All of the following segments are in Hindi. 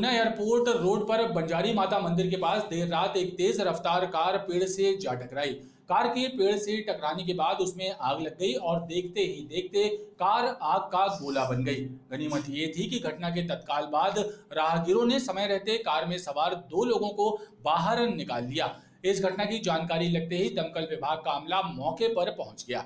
डुमना एयरपोर्ट रोड पर बंजारी माता मंदिर के पास देर रात एक तेज रफ्तार कार पेड़ से जा टकराई। कार के पेड़ से टकराने के बाद उसमें आग लग गई और देखते ही देखते कार आग का गोला बन गई। गनीमत ये थी कि घटना के तत्काल बाद राहगीरों ने समय रहते कार में सवार 2 लोगों को बाहर निकाल लिया। इस घटना की जानकारी लगते ही दमकल विभाग का अमला मौके पर पहुंच गया।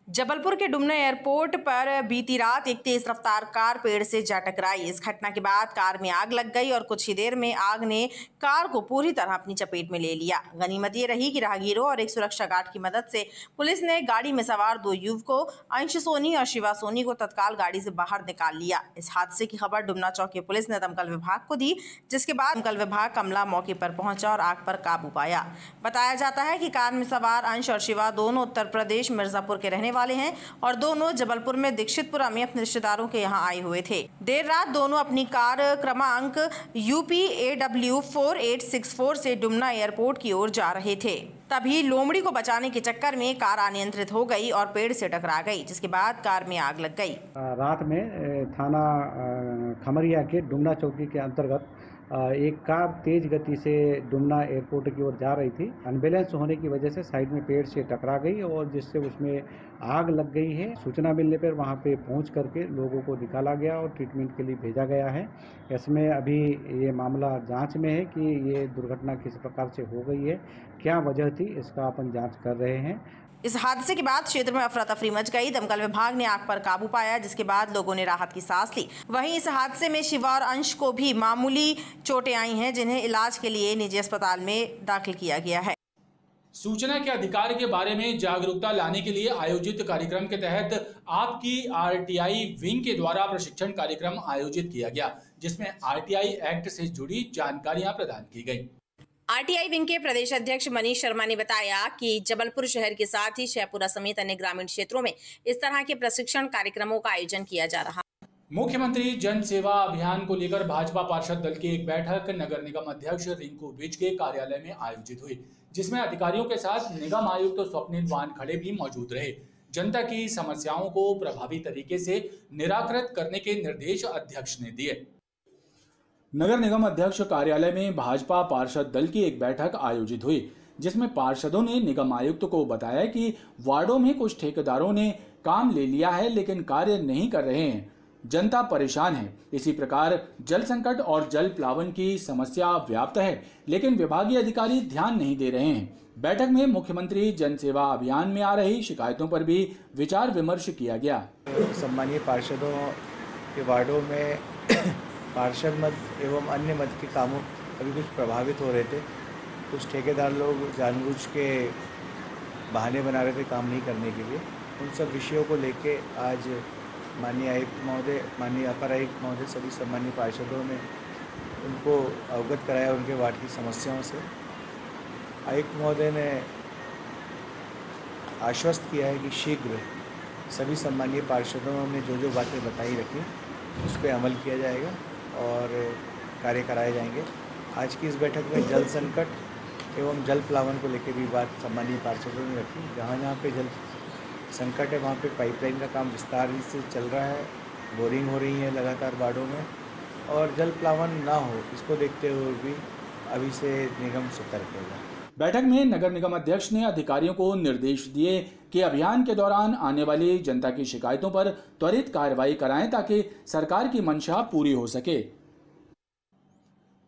जबलपुर के डुमना एयरपोर्ट पर बीती रात एक तेज रफ्तार कार पेड़ से जा टकराई। इस घटना के बाद कार में आग लग गई और कुछ ही देर में आग ने कार को पूरी तरह अपनी चपेट में ले लिया। गनीमत ये रही कि राहगीरों और एक सुरक्षा गार्ड की मदद से पुलिस ने गाड़ी में सवार 2 युवकों अंश सोनी और शिवा सोनी को तत्काल गाड़ी से बाहर निकाल लिया। इस हादसे की खबर डुमना चौकी पुलिस ने दमकल विभाग को दी, जिसके बाद दमकल विभाग का अमला मौके पर पहुंचा और आग पर काबू पाया। बताया जाता है कि कार में सवार अंश और शिवा दोनों उत्तर प्रदेश मिर्जापुर के रहने वाले हैं और दोनों जबलपुर में दीक्षितपुरा में अपने रिश्तेदारों के यहां आए हुए थे। देर रात दोनों अपनी कार क्रमांक UP AW 4864 से डुमना एयरपोर्ट की ओर जा रहे थे। तभी लोमड़ी को बचाने के चक्कर में कार अनियंत्रित हो गई और पेड़ से टकरा गई, जिसके बाद कार में आग लग गई। रात में थाना खमरिया के डुमना चौकी के अंतर्गत एक कार तेज गति से डुमना एयरपोर्ट की ओर जा रही थी। अनबैलेंस होने की वजह से साइड में पेड़ से टकरा गई और जिससे उसमें आग लग गई है। सूचना मिलने पर वहां पे पहुंच करके लोगों को निकाला गया और ट्रीटमेंट के लिए भेजा गया है। इसमें अभी ये मामला जांच में है कि ये दुर्घटना किस प्रकार से हो गई है, क्या वजह थी, इसका अपन जांच कर रहे हैं। इस हादसे के बाद क्षेत्र में अफरा तफरी मच गई। दमकल विभाग ने आग पर काबू पाया, जिसके बाद लोगों ने राहत की सांस ली। वहीं इस हादसे में शिवा और अंश को भी मामूली चोटें आई हैं, जिन्हें इलाज के लिए निजी अस्पताल में दाखिल किया गया है। सूचना के अधिकार के बारे में जागरूकता लाने के लिए आयोजित कार्यक्रम के तहत आपकी RTI विंग के द्वारा प्रशिक्षण कार्यक्रम आयोजित किया गया, जिसमें RTI एक्ट से जुड़ी जानकारियां प्रदान की गई। RTI विंग के प्रदेश अध्यक्ष मनीष शर्मा ने बताया कि जबलपुर शहर के साथ ही शहपुरा समेत अन्य ग्रामीण क्षेत्रों में इस तरह के प्रशिक्षण कार्यक्रमों का आयोजन किया जा रहा है। मुख्यमंत्री जन सेवा अभियान को लेकर भाजपा पार्षद दल की एक बैठक नगर निगम अध्यक्ष रिंकू विज के कार्यालय में आयोजित हुई, जिसमें अधिकारियों के साथ निगम आयुक्त स्वप्निल वानखड़े भी मौजूद रहे। जनता की समस्याओं को प्रभावी तरीके से निराकृत करने के निर्देश अध्यक्ष ने दिए। नगर निगम अध्यक्ष कार्यालय में भाजपा पार्षद दल की एक बैठक आयोजित हुई, जिसमें पार्षदों ने निगम आयुक्त को बताया कि वार्डों में कुछ ठेकेदारों ने काम ले लिया है लेकिन कार्य नहीं कर रहे हैं, जनता परेशान है। इसी प्रकार जल संकट और जल प्लावन की समस्या व्याप्त है, लेकिन विभागीय अधिकारी ध्यान नहीं दे रहे हैं। बैठक में मुख्यमंत्री जन सेवा अभियान में आ रही शिकायतों पर भी विचार विमर्श किया गया। सम्मानीय पार्षदों के वार्डों में पार्षद मद एवं अन्य मद के कामों अभी कुछ प्रभावित हो रहे थे। कुछ ठेकेदार लोग जानबूझ के बहाने बना रहे थे काम नहीं करने के लिए। उन सब विषयों को लेके आज माननीय आयुक्त महोदय, माननीय अपर आयुक्त महोदय, सभी सम्मानीय पार्षदों ने उनको अवगत कराया उनके वार्ड की समस्याओं से। आयुक्त महोदय ने आश्वस्त किया है कि शीघ्र सभी सम्मानीय पार्षदों ने जो जो बातें बताई रखी उस पर अमल किया जाएगा और कार्य कराए जाएंगे। आज की इस बैठक में जल संकट एवं जल प्लावन को लेकर भी बात सम्मानीय पार्षदों ने रखी। जहाँ जहाँ पे जल संकट है वहाँ पे पाइपलाइन का काम विस्तार से चल रहा है, बोरिंग हो रही है लगातार वार्डों में, और जल प्लावन ना हो इसको देखते हुए भी अभी से निगम सतर्क होगा। बैठक में नगर निगम अध्यक्ष ने अधिकारियों को निर्देश दिए कि अभियान के दौरान आने वाली जनता की शिकायतों पर त्वरित कार्रवाई कराएं ताकि सरकार की मंशा पूरी हो सके।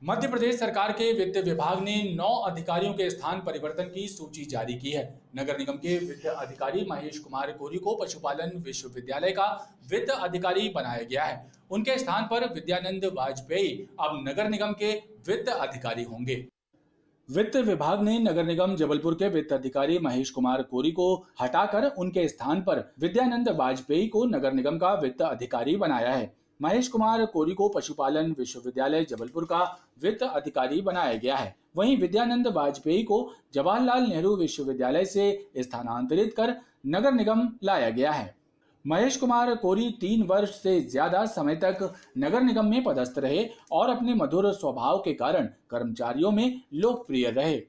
मध्य प्रदेश सरकार के वित्त विभाग ने 9 अधिकारियों के स्थान परिवर्तन की सूची जारी की है। नगर निगम के वित्त अधिकारी महेश कुमार कोरी को पशुपालन विश्वविद्यालय का वित्त अधिकारी बनाया गया है। उनके स्थान पर विद्यानंद वाजपेयी अब नगर निगम के वित्त अधिकारी होंगे। वित्त विभाग ने नगर निगम जबलपुर के वित्त अधिकारी महेश कुमार कोरी को हटाकर उनके स्थान पर विद्यानंद वाजपेयी को नगर निगम का वित्त अधिकारी बनाया है। महेश कुमार कोरी को पशुपालन विश्वविद्यालय जबलपुर का वित्त अधिकारी बनाया गया है। वहीं विद्यानंद वाजपेयी को जवाहरलाल नेहरू विश्वविद्यालय से स्थानांतरित कर नगर निगम लाया गया है। महेश कुमार कोरी 3 वर्ष से ज्यादा समय तक नगर निगम में पदस्थ रहे और अपने मधुर स्वभाव के कारण कर्मचारियों में लोकप्रिय रहे।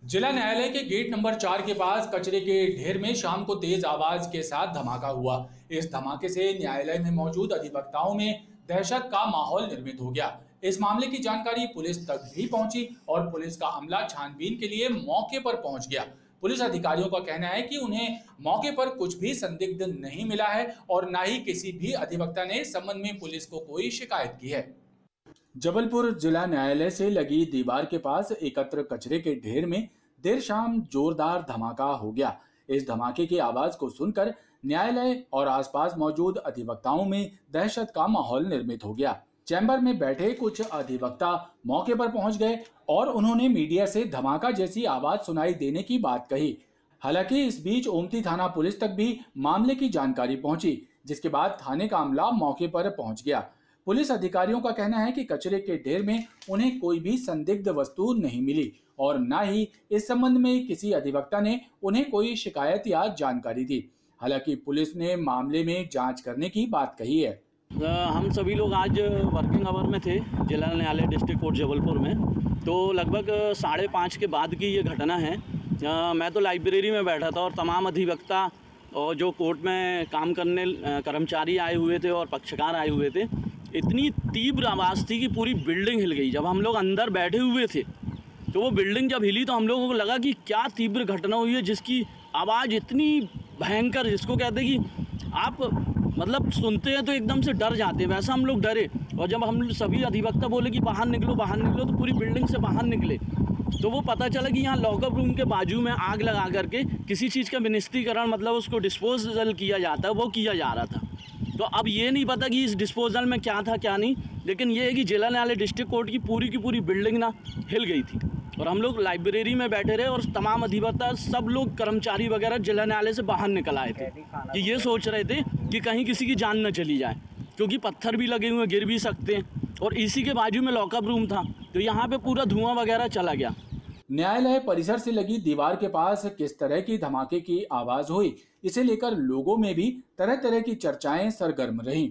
जिला न्यायालय के गेट नंबर 4 के पास कचरे के ढेर में शाम को तेज आवाज के साथ धमाका हुआ। इस धमाके से न्यायालय में मौजूद अधिवक्ताओं में दहशत का माहौल निर्मित हो गया। इस मामले की जानकारी पुलिस तक भी पहुंची और पुलिस का अमला छानबीन के लिए मौके पर पहुंच गया। पुलिस अधिकारियों का कहना है कि उन्हें मौके पर कुछ भी संदिग्ध नहीं मिला है और न ही किसी भी अधिवक्ता ने इस संबंध में पुलिस को कोई शिकायत की है। जबलपुर जिला न्यायालय से लगी दीवार के पास एकत्र कचरे के ढेर में देर शाम जोरदार धमाका हो गया। इस धमाके की आवाज को सुनकर न्यायालय और आसपास मौजूद अधिवक्ताओं में दहशत का माहौल निर्मित हो गया। चैम्बर में बैठे कुछ अधिवक्ता मौके पर पहुंच गए और उन्होंने मीडिया से धमाका जैसी आवाज सुनाई देने की बात कही। हालांकि इस बीच ओमती थाना पुलिस तक भी मामले की जानकारी पहुंची, जिसके बाद थाने का अमला मौके पर पहुंच गया। पुलिस अधिकारियों का कहना है कि कचरे के ढेर में उन्हें कोई भी संदिग्ध वस्तु नहीं मिली और न ही इस संबंध में किसी अधिवक्ता ने उन्हें कोई शिकायत या जानकारी दी। हालांकि पुलिस ने मामले में जांच करने की बात कही है। हम सभी लोग आज वर्किंग आवर में थे जिला न्यायालय डिस्ट्रिक्ट कोर्ट जबलपुर में। तो लगभग 5:30 के बाद की ये घटना है। मैं तो लाइब्रेरी में बैठा था और तमाम अधिवक्ता और जो कोर्ट में काम करने कर्मचारी आए हुए थे और पक्षकार आए हुए थे। इतनी तीव्र आवाज़ थी कि पूरी बिल्डिंग हिल गई। जब हम लोग अंदर बैठे हुए थे तो वो बिल्डिंग जब हिली तो हम लोगों को लगा कि क्या तीव्र घटना हुई है, जिसकी आवाज़ इतनी भयंकर, जिसको कहते हैं कि आप मतलब सुनते हैं तो एकदम से डर जाते हैं, वैसा हम लोग डरे। और जब हम सभी अधिवक्ता बोले कि बाहर निकलो तो पूरी बिल्डिंग से बाहर निकले तो वो पता चला कि यहाँ लॉकअप रूम के बाजू में आग लगा करके किसी चीज़ का विनिष्टीकरण मतलब उसको डिस्पोजल किया जाता है, वो किया जा रहा था। तो अब ये नहीं पता कि इस डिस्पोजल में क्या था क्या नहीं, लेकिन ये है कि जिला न्यायालय डिस्ट्रिक्ट कोर्ट की पूरी बिल्डिंग ना हिल गई थी। और हम लोग लाइब्रेरी में बैठे रहे और तमाम अधिवक्ता सब लोग कर्मचारी वगैरह जिला न्यायालय से बाहर निकल आए थे कि ये सोच रहे थे कि कहीं किसी की जान न चली जाए, क्योंकि पत्थर भी लगे हुए, गिर भी सकते हैं। और इसी के बाजू में लॉकअप रूम था तो यहाँ पे पूरा धुआं वगैरह चला गया। न्यायालय परिसर से लगी दीवार के पास किस तरह की धमाके की आवाज हुई, इसे लेकर लोगों में भी तरह तरह की चर्चाएं सरगर्म रहीं।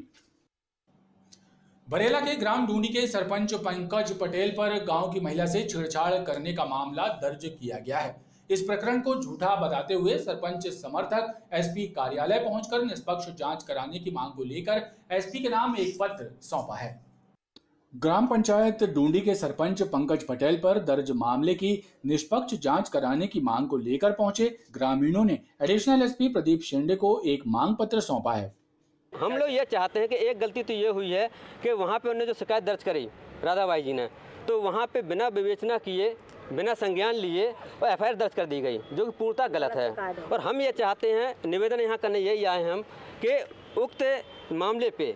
बरेला के ग्राम डूंडी के सरपंच पंकज पटेल पर गांव की महिला से छेड़छाड़ करने का मामला दर्ज किया गया है। इस प्रकरण को झूठा बताते हुए सरपंच समर्थक एसपी कार्यालय पहुंचकर निष्पक्ष जांच कराने की मांग को लेकर एसपी के नाम एक पत्र सौंपा है। ग्राम पंचायत डूंडी के सरपंच पंकज पटेल पर दर्ज मामले की निष्पक्ष जांच कराने की मांग को लेकर पहुंचे ग्रामीणों ने एडिशनल एसपी प्रदीप शेंडे को एक मांग पत्र सौंपा है। हम लोग ये चाहते हैं कि एक गलती तो ये हुई है कि वहाँ पे उन्होंने जो शिकायत दर्ज करी राधाबाई जी ने, तो वहाँ पे बिना विवेचना किए, बिना संज्ञान लिए और एफआईआर दर्ज कर दी गई, जो कि पूर्णतः गलत है। और हम ये चाहते हैं, निवेदन यहाँ करने यही आए हैं हम कि उक्त मामले पे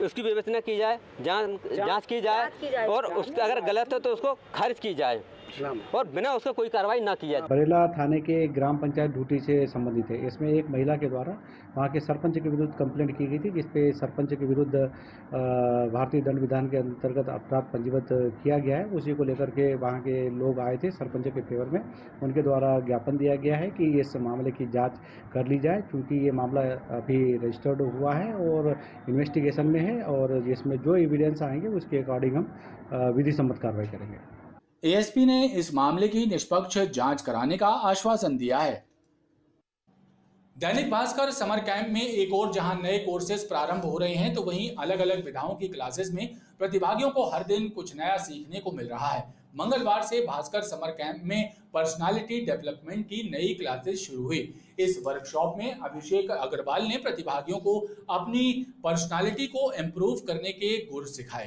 उसकी विवेचना की जाए, जांच की जाए और उसका अगर गलत है तो उसको खारिज की जाए और बिना उसका कोई कार्रवाई ना की जाए। बरेला थाने के ग्राम पंचायत ड्यूटी से संबंधित है। इसमें एक महिला के द्वारा वहाँ के सरपंच के विरुद्ध कंप्लेंट की गई थी, जिसपे सरपंच के विरुद्ध भारतीय दंड विधान के अंतर्गत अपराध पंजीबद्ध किया गया है। उसी को लेकर के वहाँ के लोग आए थे सरपंच के फेवर में। उनके द्वारा ज्ञापन दिया गया है कि इस मामले की जाँच कर ली जाए, क्योंकि ये मामला अभी रजिस्टर्ड हुआ है और इन्वेस्टिगेशन में है और जिसमें जो एविडेंस आएंगे उसके अकॉर्डिंग हम विधि सम्मत कार्रवाई करेंगे। एएसपी ने इस मामले की निष्पक्ष जांच कराने का आश्वासन दिया है। दैनिक भास्कर समर कैंप में एक और जहां नए कोर्सेज प्रारंभ हो रहे हैं, तो वहीं अलग अलग विधाओं की क्लासेस में प्रतिभागियों को हर दिन कुछ नया सीखने को मिल रहा है। मंगलवार से भास्कर समर कैंप में पर्सनालिटी डेवलपमेंट की नई क्लासेस शुरू हुई। इस वर्कशॉप में अभिषेक अग्रवाल ने प्रतिभागियों को अपनी पर्सनालिटी को इम्प्रूव करने के गुर सिखाए।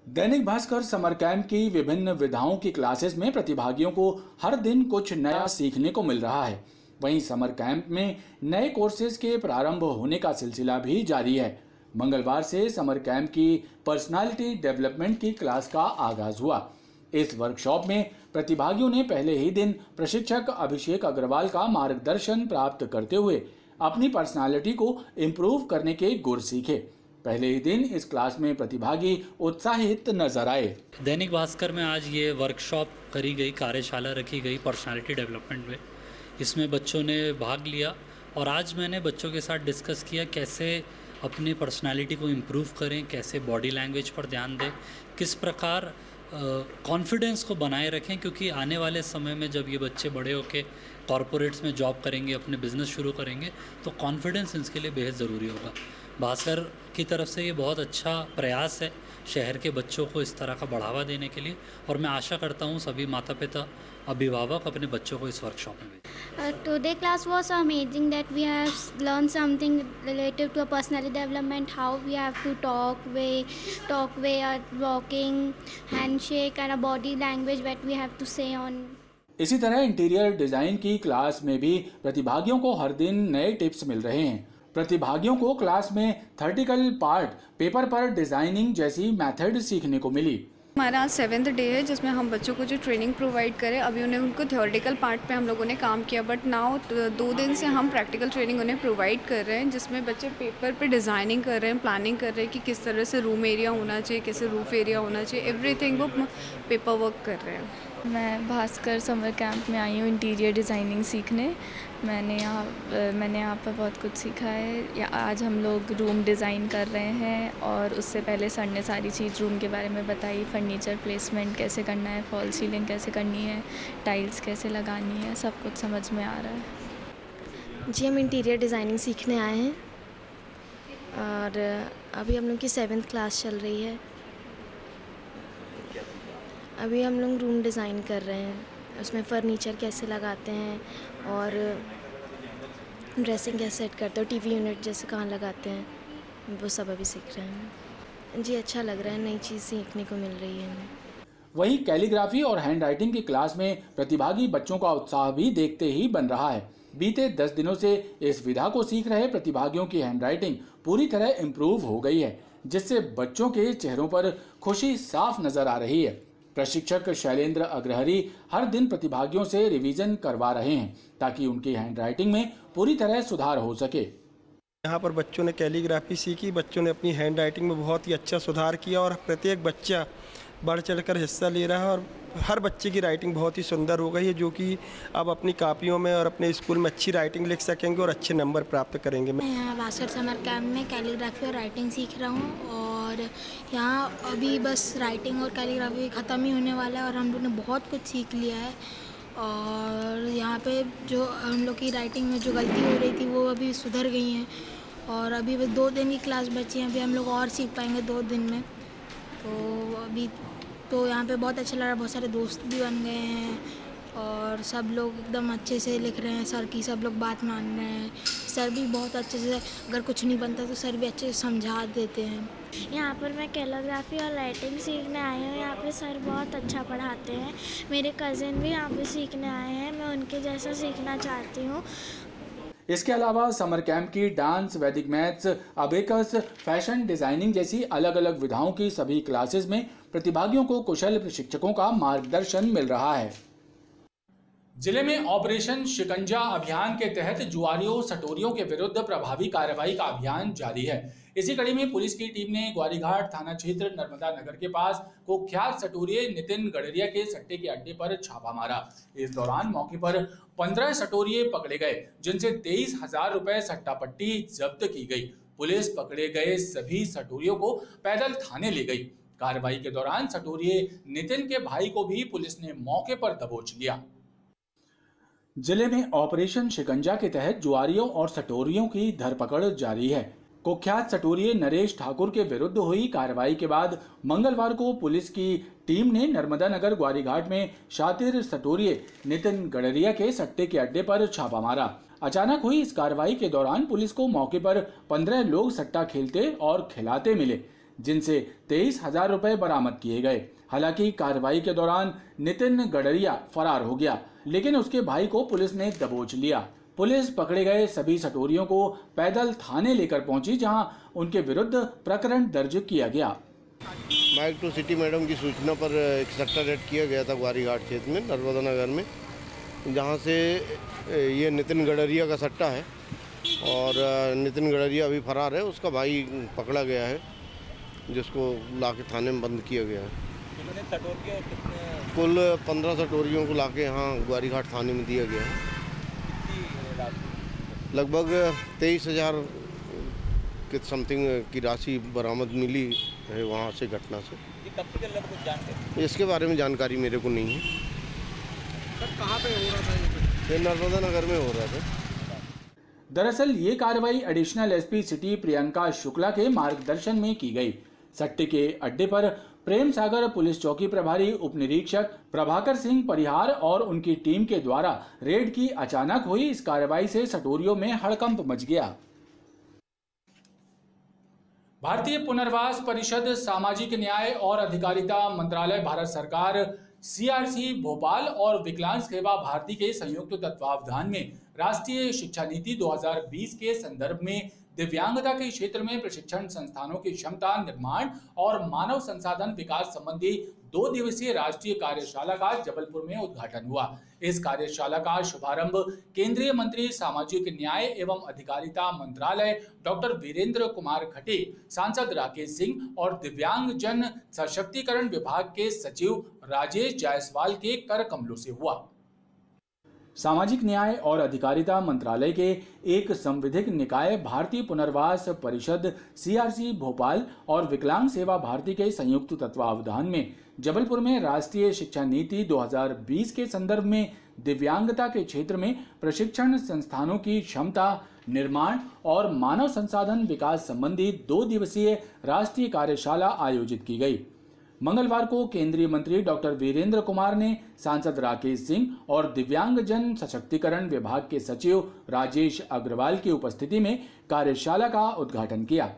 दैनिक भास्कर समर कैंप की विभिन्न विधाओं की क्लासेस में प्रतिभागियों को हर दिन कुछ नया सीखने को मिल रहा है। वहीं समर कैंप में नए कोर्सेज के प्रारंभ होने का सिलसिला भी जारी है। मंगलवार से समर कैंप की पर्सनालिटी डेवलपमेंट की क्लास का आगाज हुआ। इस वर्कशॉप में प्रतिभागियों ने पहले ही दिन प्रशिक्षक अभिषेक अग्रवाल का मार्गदर्शन प्राप्त करते हुए अपनी पर्सनालिटी को इम्प्रूव करने के गुर सीखे। पहले ही दिन इस क्लास में प्रतिभागी उत्साहित नजर आए। दैनिक भास्कर में आज ये वर्कशॉप करी गई, कार्यशाला रखी गई पर्सनालिटी डेवलपमेंट में। इसमें बच्चों ने भाग लिया और आज मैंने बच्चों के साथ डिस्कस किया कैसे अपनी पर्सनालिटी को इम्प्रूव करें, कैसे बॉडी लैंग्वेज पर ध्यान दें, किस प्रकार कॉन्फिडेंस को बनाए रखें, क्योंकि आने वाले समय में जब ये बच्चे बड़े होकर कॉरपोरेट्स में जॉब करेंगे, अपने बिज़नेस शुरू करेंगे, तो कॉन्फिडेंस इनके लिए बेहद ज़रूरी होगा। भास्कर की तरफ से ये बहुत अच्छा प्रयास है शहर के बच्चों को इस तरह का बढ़ावा देने के लिए, और मैं आशा करता हूँ सभी माता पिता अभिभावक अपने बच्चों को इस वर्कशॉप में भेजें। Today class was amazing that we have learned something related to a personality development, how we have to talk way, walking, handshake and a body language that we have to say on. इसी तरह इंटीरियर डिजाइन की क्लास में भी प्रतिभागियों को हर दिन नए टिप्स मिल रहे हैं। प्रतिभागियों को क्लास में थर्टिकल पार्ट, पेपर पर डिजाइनिंग जैसी मेथड सीखने को मिली। हमारा आज 7th डे है जिसमें हम बच्चों को जो ट्रेनिंग प्रोवाइड करें। अभी उनको थियोरेटिकल पार्ट पे हम लोगों ने काम किया, बट नाउ 2 दिन से हम प्रैक्टिकल ट्रेनिंग उन्हें प्रोवाइड कर रहे हैं, जिसमें बच्चे पेपर पे डिज़ाइनिंग कर रहे हैं, प्लानिंग कर रहे हैं कि किस तरह से रूम एरिया होना चाहिए, कैसे रूफ एरिया होना चाहिए, एवरीथिंग वो पेपर वर्क कर रहे हैं। मैं भास्कर समर कैंप में आई हूँ इंटीरियर डिज़ाइनिंग सीखने। मैंने यहाँ पर बहुत कुछ सीखा है। आज हम लोग रूम डिज़ाइन कर रहे हैं, और उससे पहले सर ने सारी चीज़ रूम के बारे में बताई, फर्नीचर प्लेसमेंट कैसे करना है, फॉल सीलिंग कैसे करनी है, टाइल्स कैसे लगानी है, सब कुछ समझ में आ रहा है। जी, हम इंटीरियर डिज़ाइनिंग सीखने आए हैं और अभी हम लोग की 7th क्लास चल रही है। अभी हम लोग रूम डिज़ाइन कर रहे हैं, उसमें फ़र्नीचर कैसे लगाते हैं और ड्रेसिंग कैसे सेट करते हैं, टीवी यूनिट जैसे कहाँ लगाते हैं, वो सब अभी सीख रहे हैं। जी, अच्छा लग रहा है, नई चीज़ सीखने को मिल रही है हमें। वहीं कैलीग्राफी और हैंड राइटिंग की क्लास में प्रतिभागी बच्चों का उत्साह भी देखते ही बन रहा है। बीते 10 दिनों से इस विधा को सीख रहे प्रतिभागियों की हैंड राइटिंग पूरी तरह इम्प्रूव हो गई है, जिससे बच्चों के चेहरों पर खुशी साफ नजर आ रही है। प्रशिक्षक शैलेंद्र अग्रहरी हर दिन प्रतिभागियों से रिवीजन करवा रहे हैं ताकि उनकी हैंड राइटिंग में पूरी तरह सुधार हो सके। यहाँ पर बच्चों ने कैलीग्राफी सीखी, बच्चों ने अपनी हैंड राइटिंग में बहुत ही अच्छा सुधार किया और प्रत्येक बच्चा बढ़ चढ़कर हिस्सा ले रहा है और हर बच्चे की राइटिंग बहुत ही सुंदर हो गई है, जो कि अब अपनी कापियों में और अपने स्कूल में अच्छी राइटिंग लिख सकेंगे और अच्छे नंबर प्राप्त करेंगे। मैं यहाँ भास्कर समर कैंप में कैलीग्राफी और राइटिंग सीख रहा हूँ और यहाँ अभी बस राइटिंग और कैलीग्राफी ख़त्म ही होने वाला है और हम लोग ने बहुत कुछ सीख लिया है। और यहाँ पे जो हम लोग की राइटिंग में जो गलती हो रही थी वो अभी सुधर गई हैं और अभी बस 2 दिन की क्लास बची है, अभी हम लोग और सीख पाएंगे 2 दिन में। तो अभी तो यहाँ पे बहुत अच्छा लग रहा है, बहुत सारे दोस्त भी बन गए हैं और सब लोग एकदम अच्छे से लिख रहे हैं, सर की सब लोग बात मान रहे हैं। सर भी बहुत अच्छे से, अगर कुछ नहीं बनता तो सर भी अच्छे से समझा देते हैं। यहाँ पर मैं कैलीग्राफी और राइटिंग सीखने आई हूँ। यहाँ पे सर बहुत अच्छा पढ़ाते हैं। मेरे कज़िन भी यहाँ पे सीखने आए हैं, मैं उनके जैसा सीखना चाहती हूँ। इसके अलावा समर कैंप की डांस, वैदिक मैथ्स, अबेकस, फैशन डिजाइनिंग जैसी अलग अलग विधाओं की सभी क्लासेस में प्रतिभागियों को कुशल प्रशिक्षकों का मार्गदर्शन मिल रहा है। जिले में ऑपरेशन शिकंजा अभियान के तहत जुआरियों सटोरियों के विरुद्ध प्रभावी कार्रवाई का अभियान जारी है। इसी कड़ी में पुलिस की टीम ने ग्वारीघाट थाना क्षेत्र नर्मदा नगर के पास कुख्यात सटोरिये नितिन गडरिया के सट्टे के अड्डे पर छापा मारा। इस दौरान मौके पर 15 सटोरिये पकड़े गए, जिनसे 23,000 रुपए सट्टा पट्टी जब्त की गई। पुलिस पकड़े गए सभी सटोरियों को पैदल थाने ले गई। कार्रवाई के दौरान सटोरिये नितिन के भाई को भी पुलिस ने मौके पर दबोच लिया। जिले में ऑपरेशन शिकंजा के तहत जुआरियों और सटोरियों की धरपकड़ जारी है। कुख्यात सटोरिये नरेश ठाकुर के विरुद्ध हुई कार्रवाई के बाद मंगलवार को पुलिस की टीम ने नर्मदा नगर ग्वारीघाट में शातिर सटोरिये नितिन गडरिया के सट्टे के अड्डे पर छापा मारा। अचानक हुई इस कार्रवाई के दौरान पुलिस को मौके पर 15 लोग सट्टा खेलते और खिलाते मिले, जिनसे 23,000 रुपए बरामद किए गए। हालांकि कार्रवाई के दौरान नितिन गडरिया फरार हो गया, लेकिन उसके भाई को पुलिस ने दबोच लिया। पुलिस पकड़े गए सभी सटोरियों को पैदल थाने लेकर पहुंची, जहां उनके विरुद्ध प्रकरण दर्ज किया गया। माइक टू सिटी मैडम की सूचना पर एक सट्टा रेड किया गया था ग्वारीघाट क्षेत्र में नर्मदा नगर में, जहां से ये नितिन गडरिया का सट्टा है और नितिन गडरिया अभी फरार है। उसका भाई पकड़ा गया है, जिसको लाके थाने में बंद किया गया है। कुल 15 सटोरियों को लाके यहाँ ग्वारीघाट थाने में दिया गया है। लगभग 23,000 लाख समथिंग की राशि बरामद मिली है वहाँ से, घटना से। ये कब से चल रहा था, कुछ जानकारी? इसके बारे में जानकारी मेरे को नहीं है। सर कहाँ पे हो रहा था ये नर्मदा नगर में हो रहा था। दरअसल ये कार्रवाई additional SP city Priyanka Shukla के मार्गदर्शन में की गई। सट्टे के अड्डे पर प्रेम सागर पुलिस चौकी प्रभारी उप निरीक्षक प्रभाकर सिंह परिहार और उनकी टीम के द्वारा रेड की अचानक हुई इस कार्रवाई से सटोरियों में हड़कंप मच गया। भारतीय पुनर्वास परिषद, सामाजिक न्याय और अधिकारिता मंत्रालय, भारत सरकार, सीआरसी भोपाल और विकलांग सेवा भारती के संयुक्त तत्वावधान में राष्ट्रीय शिक्षा नीति 2020 के संदर्भ में दिव्यांगता के क्षेत्र में प्रशिक्षण संस्थानों की क्षमता निर्माण और मानव संसाधन विकास संबंधी 2 दिवसीय राष्ट्रीय कार्यशाला का जबलपुर में उद्घाटन हुआ। इस कार्यशाला का शुभारंभ केंद्रीय मंत्री सामाजिक न्याय एवं अधिकारिता मंत्रालय डॉक्टर वीरेंद्र कुमार खटीक, सांसद राकेश सिंह और दिव्यांग जन सशक्तिकरण विभाग के सचिव राजेश जायसवाल के कर कमलों से हुआ। सामाजिक न्याय और अधिकारिता मंत्रालय के एक संविधिक निकाय भारतीय पुनर्वास परिषद, सीआरसी भोपाल और विकलांग सेवा भारती के संयुक्त तत्वावधान में जबलपुर में राष्ट्रीय शिक्षा नीति 2020 के संदर्भ में दिव्यांगता के क्षेत्र में प्रशिक्षण संस्थानों की क्षमता निर्माण और मानव संसाधन विकास संबंधी 2 दिवसीय राष्ट्रीय कार्यशाला आयोजित की गई। मंगलवार को केंद्रीय मंत्री डॉक्टर वीरेंद्र कुमार ने सांसद राकेश सिंह और दिव्यांग जन सशक्तिकरण विभाग के सचिव राजेश अग्रवाल की उपस्थिति में कार्यशाला का उद्घाटन किया।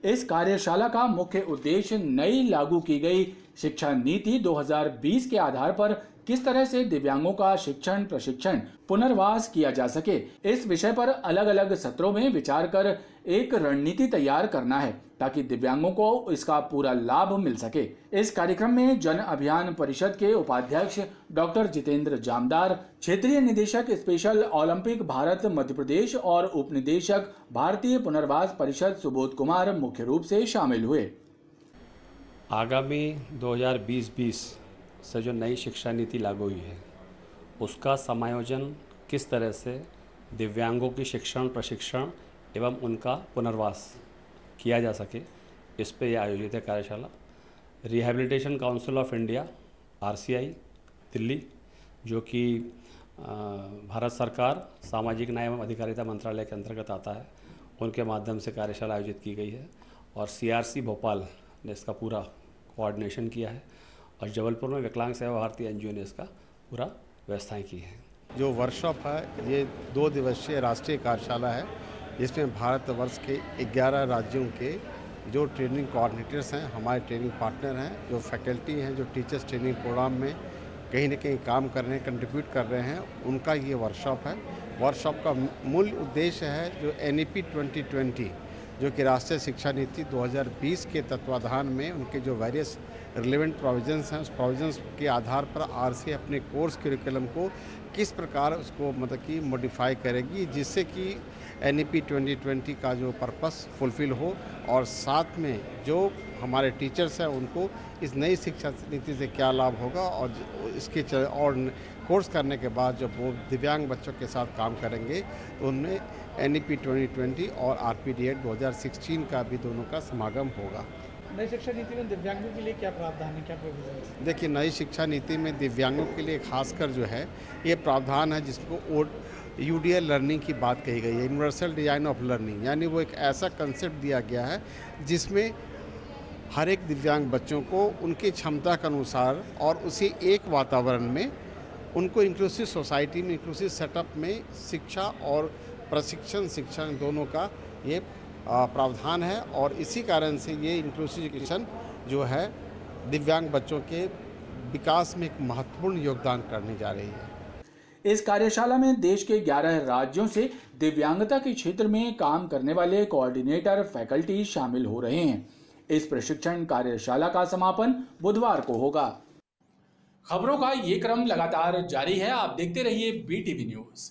इस कार्यशाला का मुख्य उद्देश्य नई लागू की गई शिक्षा नीति 2020 के आधार पर किस तरह से दिव्यांगों का शिक्षण प्रशिक्षण पुनर्वास किया जा सके, इस विषय पर अलग अलग सत्रों में विचार कर एक रणनीति तैयार करना है ताकि दिव्यांगों को इसका पूरा लाभ मिल सके। इस कार्यक्रम में जन अभियान परिषद के उपाध्यक्ष डॉक्टर जितेंद्र जामदार, क्षेत्रीय निदेशक स्पेशल ओलंपिक भारत मध्य प्रदेश और उप निदेशक भारतीय पुनर्वास परिषद सुबोध कुमार मुख्य रूप से शामिल हुए। आगामी 2020 से जो नई शिक्षा नीति लागू हुई है उसका समायोजन किस तरह से दिव्यांगों की शिक्षण प्रशिक्षण एवं उनका पुनर्वास किया जा सके, इस पे यह आयोजित है कार्यशाला। Rehabilitation council of India RCI Delhi, जो कि भारत सरकार सामाजिक न्याय एवं अधिकारिता मंत्रालय के अंतर्गत आता है, उनके माध्यम से कार्यशाला आयोजित की गई है और CRC भोपाल ने इसका पूरा कोऑर्डिनेशन किया है और जबलपुर में विकलांग सेवा भारती NGO ने इसका पूरा व्यवस्थाएं की है। जो वर्कशॉप है ये 2 दिवसीय राष्ट्रीय कार्यशाला है, जिसमें भारतवर्ष के 11 राज्यों के जो ट्रेनिंग कोऑर्डिनेटर्स हैं, हमारे ट्रेनिंग पार्टनर हैं, जो फैकल्टी हैं, जो टीचर्स ट्रेनिंग प्रोग्राम में कहीं न कहीं काम कर रहे हैं, कंट्रीब्यूट कर रहे हैं, उनका ये वर्कशॉप है। वर्कशॉप का मूल उद्देश्य है जो NEP 2020 जो कि राष्ट्रीय शिक्षा नीति 2020 के तत्वाधान में उनके जो वेरियस रिलेवेंट प्रोविजंस हैं, उस प्रोविजंस के आधार पर RCI अपने कोर्स करिकुलम को किस प्रकार उसको मतलब कि मॉडिफाई करेगी, जिससे कि NEP 2020 का जो पर्पस फुलफिल हो और साथ में जो हमारे टीचर्स हैं उनको इस नई शिक्षा नीति से क्या लाभ होगा और इसके और कोर्स करने के बाद जब वो दिव्यांग बच्चों के साथ काम करेंगे तो उनमें NEP 2020 और RPD Act 2016 का भी दोनों का समागम होगा। नई शिक्षा नीति में दिव्यांगों के लिए क्या प्रावधान है, क्या प्रोविजन है? देखिए, नई शिक्षा नीति में दिव्यांगों के लिए खासकर जो है ये प्रावधान है जिसको UDL लर्निंग की बात कही गई है, यूनिवर्सल डिजाइन ऑफ लर्निंग, यानी वो एक ऐसा कंसेप्ट दिया गया है जिसमें हर एक दिव्यांग बच्चों को उनकी क्षमता के अनुसार और उसी एक वातावरण में उनको इंक्लूसिव सोसाइटी में, इंक्लूसिव सेटअप में शिक्षा और प्रशिक्षण शिक्षण दोनों का ये प्रावधान है और इसी कारण से ये इंक्लूसिव एजुकेशन जो है दिव्यांग बच्चों के विकास में एक महत्वपूर्ण योगदान करने जा रही है। इस कार्यशाला में देश के 11 राज्यों से दिव्यांगता के क्षेत्र में काम करने वाले कोऑर्डिनेटर फैकल्टी शामिल हो रहे हैं। इस प्रशिक्षण कार्यशाला का समापन बुधवार को होगा। खबरों का ये क्रम लगातार जारी है, आप देखते रहिए BTV न्यूज।